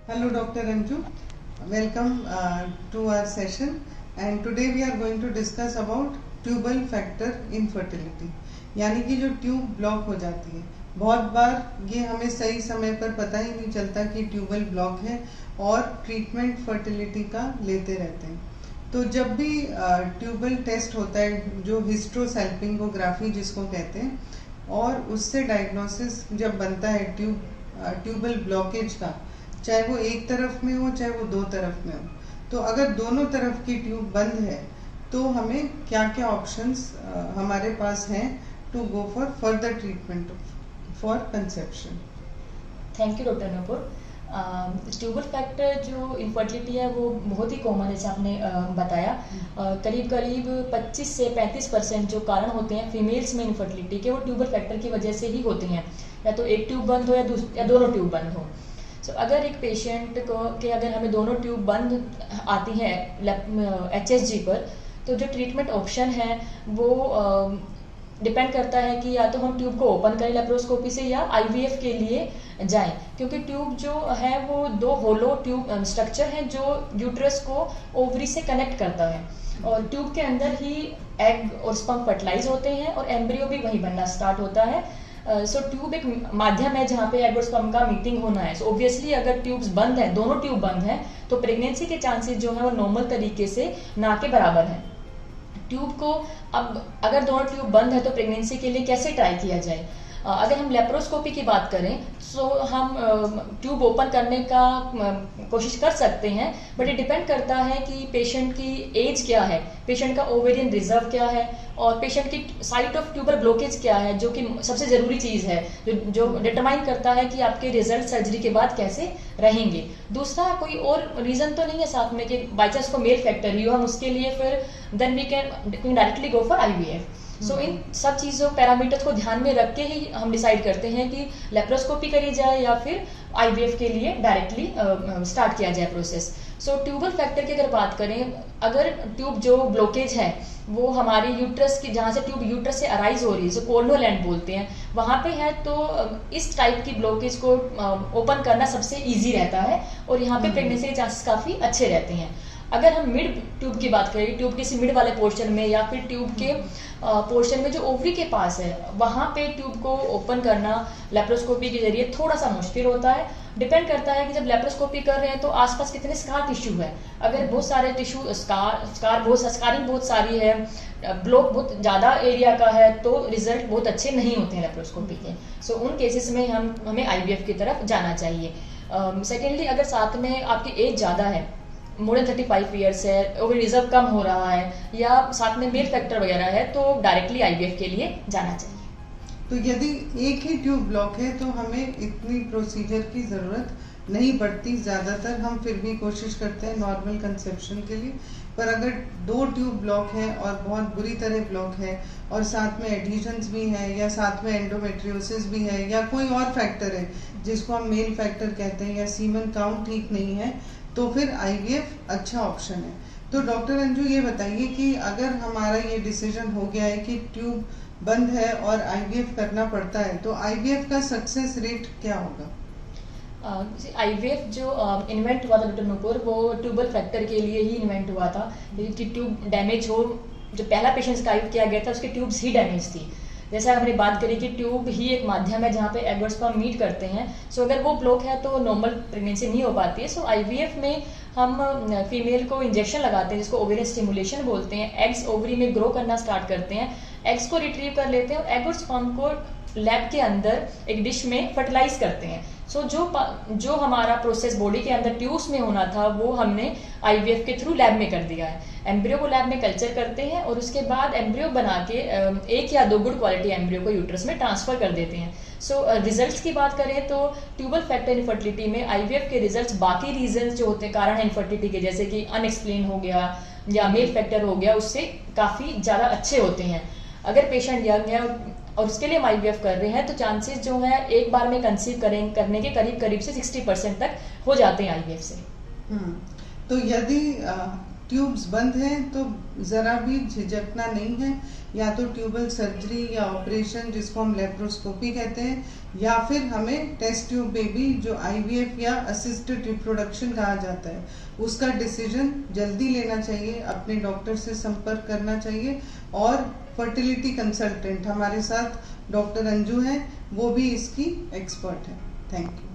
Hello, Dr. Anju. Welcome to our session. And today we are going to discuss about tubal factor infertility, यानी कि जो tube block हो जाती है। बहुत बार ये हमें सही समय पर पता ही नहीं चलता कि ट्यूबल ब्लॉक है और ट्रीटमेंट फर्टिलिटी का लेते रहते हैं। तो जब भी ट्यूबल टेस्ट होता है, जो हिस्ट्रोसैल्पिंगोग्राफी जिसको कहते हैं, और उससे डायग्नोसिस जब बनता है ट्यूबल ब्लॉकेज का, चाहे वो एक तरफ में हो चाहे वो दो तरफ में हो, तो अगर दोनों तरफ की ट्यूब बंद है तो हमें क्या क्या ऑप्शंस हमारे पास हैं to go for further treatment for conception. Thank you doctor Nupur. Tubal factor जो इनफर्टिलिटी है वो बहुत ही कॉमन है, जैसे आपने बताया। करीब करीब 25 से 35% जो कारण होते हैं फीमेल्स में इनफर्टिलिटी के, वो ट्यूबल फैक्टर की वजह से ही होते हैं। या तो एक ट्यूब बंद हो या दोनों ट्यूब बंद हो। अगर एक पेशेंट को कि अगर हमें दोनों ट्यूब बंद आती हैं HSG पर, तो जो ट्रीटमेंट ऑप्शन है वो डिपेंड करता है कि या तो हम ट्यूब को ओपन करें लेप्रोस्कोपी से या IVF के लिए जाएं, क्योंकि ट्यूब जो है वो दो होलो ट्यूब स्ट्रक्चर है जो यूट्रस को ओवरी से कनेक्ट करता है, और ट्यूब के अंदर ही एग और स्पर्म फर्टिलाइज होते हैं और एम्ब्रियो भी वहीं बनना स्टार्ट होता है। ट्यूब एक माध्यम है जहाँ पे एग और स्पर्म का मीटिंग होना है। ऑब्वियसली अगर ट्यूब्स बंद है, दोनों ट्यूब बंद है, तो प्रेगनेंसी के चांसेस जो है वो नॉर्मल तरीके से ना के बराबर है। ट्यूब को अब अगर दोनों ट्यूब बंद है तो प्रेगनेंसी के लिए कैसे ट्राई किया जाए? अगर हम लेप्रोस्कोपी की बात करें तो हम ट्यूब ओपन करने का कोशिश कर सकते हैं, बट ये डिपेंड करता है कि पेशेंट की एज क्या है, पेशेंट का ओवेरियन रिजर्व क्या है, और पेशेंट की साइट ऑफ ट्यूबर ब्लॉकेज क्या है, जो कि सबसे ज़रूरी चीज़ है, जो डिटरमाइन करता है कि आपके रिजल्ट सर्जरी के बाद कैसे रहेंगे। दूसरा कोई और रीज़न तो नहीं है साथ में कि बाई चांस को मेल फैक्टर ही हो, हम उसके लिए फिर then we can directly go for IVF। इन सब चीज़ों पैरामीटर्स को ध्यान में रख के ही हम डिसाइड करते हैं कि लेप्रोस्कोपी करी जाए या फिर IVF के लिए डायरेक्टली स्टार्ट किया जाए प्रोसेस। ट्यूबल फैक्टर की अगर बात करें, अगर ट्यूब जो ब्लॉकेज है वो हमारे यूट्रस की, जहाँ से ट्यूब यूट्रस से अराइज हो रही है, जो कोर्नोलैंड बोलते हैं, वहाँ पे है, तो इस टाइप की ब्लॉकेज को ओपन करना सबसे ईजी रहता है और यहाँ पे प्रेगनेंसी के चांसेस काफ़ी अच्छे रहते हैं। अगर हम मिड ट्यूब की बात करें, ट्यूब किसी मिड वाले पोर्शन में या फिर ट्यूब के पोर्शन में जो ओवरी के पास है, वहाँ पे ट्यूब को ओपन करना लेप्रोस्कोपी के जरिए थोड़ा सा मुश्किल होता है। डिपेंड करता है कि जब लेप्रोस्कोपी कर रहे हैं तो आसपास कितने स्कार टिश्यू है। अगर बहुत सारे टिश्यू स्कारिंग बहुत सारी है, ब्लॉक बहुत ज़्यादा एरिया का है, तो रिजल्ट बहुत अच्छे नहीं होते हैं लेप्रोस्कोपी के। उन केसेस में हमें IVF की तरफ जाना चाहिए। सेकेंडली, अगर साथ में आपकी एज ज़्यादा है, मोर देन 35 ईयर्स है, ओवर रिजर्व कम हो रहा है, या साथ में मेल फैक्टर वगैरह है, तो डायरेक्टली IVF के लिए जाना चाहिए। तो यदि एक ही ट्यूब ब्लॉक है तो हमें इतनी प्रोसीजर की ज़रूरत नहीं पड़ती, ज़्यादातर हम फिर भी कोशिश करते हैं नॉर्मल कंसेप्शन के लिए। पर अगर दो ट्यूब ब्लॉक है और बहुत बुरी तरह ब्लॉक है और साथ में एडिशंस भी हैं या साथ में एंडोमेट्रियोसिस भी है या कोई और फैक्टर है जिसको हम मेल फैक्टर कहते हैं, या सीमन काउंट ठीक नहीं है, तो फिर IVF अच्छा ऑप्शन है। तो डॉक्टर अंजू ये बताइए कि अगर हमारा ये डिसीजन हो गया है कि ट्यूब बंद है और IVF करना पड़ता है, तो IVF का सक्सेस रेट क्या होगा? IVF जो इन्वेंट हुआ था डॉक्टर नूपुर, वो ट्यूबल फैक्टर के लिए ही इन्वेंट हुआ था कि ट्यूब डैमेज हो। जो पहला पेशेंट का किया गया था उसकी ट्यूब्स ही डैमेज थी। जैसा हमने बात करी कि ट्यूब ही एक माध्यम है जहाँ पे एग और स्पर्म मीट करते हैं। अगर वो ब्लॉक है तो नॉर्मल प्रेगनेंसी नहीं हो पाती है। IVF में हम फीमेल को इंजेक्शन लगाते हैं जिसको ओवेरियन स्टिमुलेशन बोलते हैं। एग्स ओवरी में ग्रो करना स्टार्ट करते हैं, एग्स को रिट्रीव कर लेते हैं और एग और स्पर्म को लैब के अंदर एक डिश में फर्टिलाइज करते हैं। जो हमारा प्रोसेस बॉडी के अंदर ट्यूब्स में होना था वो हमने IVF के थ्रू लैब में कर दिया है। एम्ब्रियो को लैब में कल्चर करते हैं और उसके बाद एम्ब्रियो बना के एक या दो गुड क्वालिटी एम्ब्रियो को यूट्रस में ट्रांसफर कर देते हैं। रिजल्ट्स की बात करें तो ट्यूबल फैक्टर इनफर्टिलिटी में IVF के रिजल्ट्स बाकी रीजंस जो होते हैं कारण इनफर्टिलिटी के, जैसे कि अनएक्सप्लेन हो गया या मेल फैक्टर हो गया, उससे काफ़ी ज़्यादा अच्छे होते हैं। अगर पेशेंट यंग है और उसके लिए हम IVF कर रहे हैं तो चांसेस जो है एक बार में कंसीव करने के करीब से 60% तक हो जाते हैं IVF से। तो यदि ट्यूब्स बंद हैं तो ज़रा भी झिझकना नहीं है, या तो ट्यूबल सर्जरी या ऑपरेशन जिसको हम लेप्रोस्कोपी कहते हैं, या फिर हमें टेस्ट ट्यूब बेबी जो IVF या असिस्टेड रिप्रोडक्शन कहा जाता है उसका डिसीजन जल्दी लेना चाहिए, अपने डॉक्टर से संपर्क करना चाहिए। और फर्टिलिटी कंसल्टेंट हमारे साथ डॉक्टर अंजू हैं, वो भी इसकी एक्सपर्ट है। Thank you.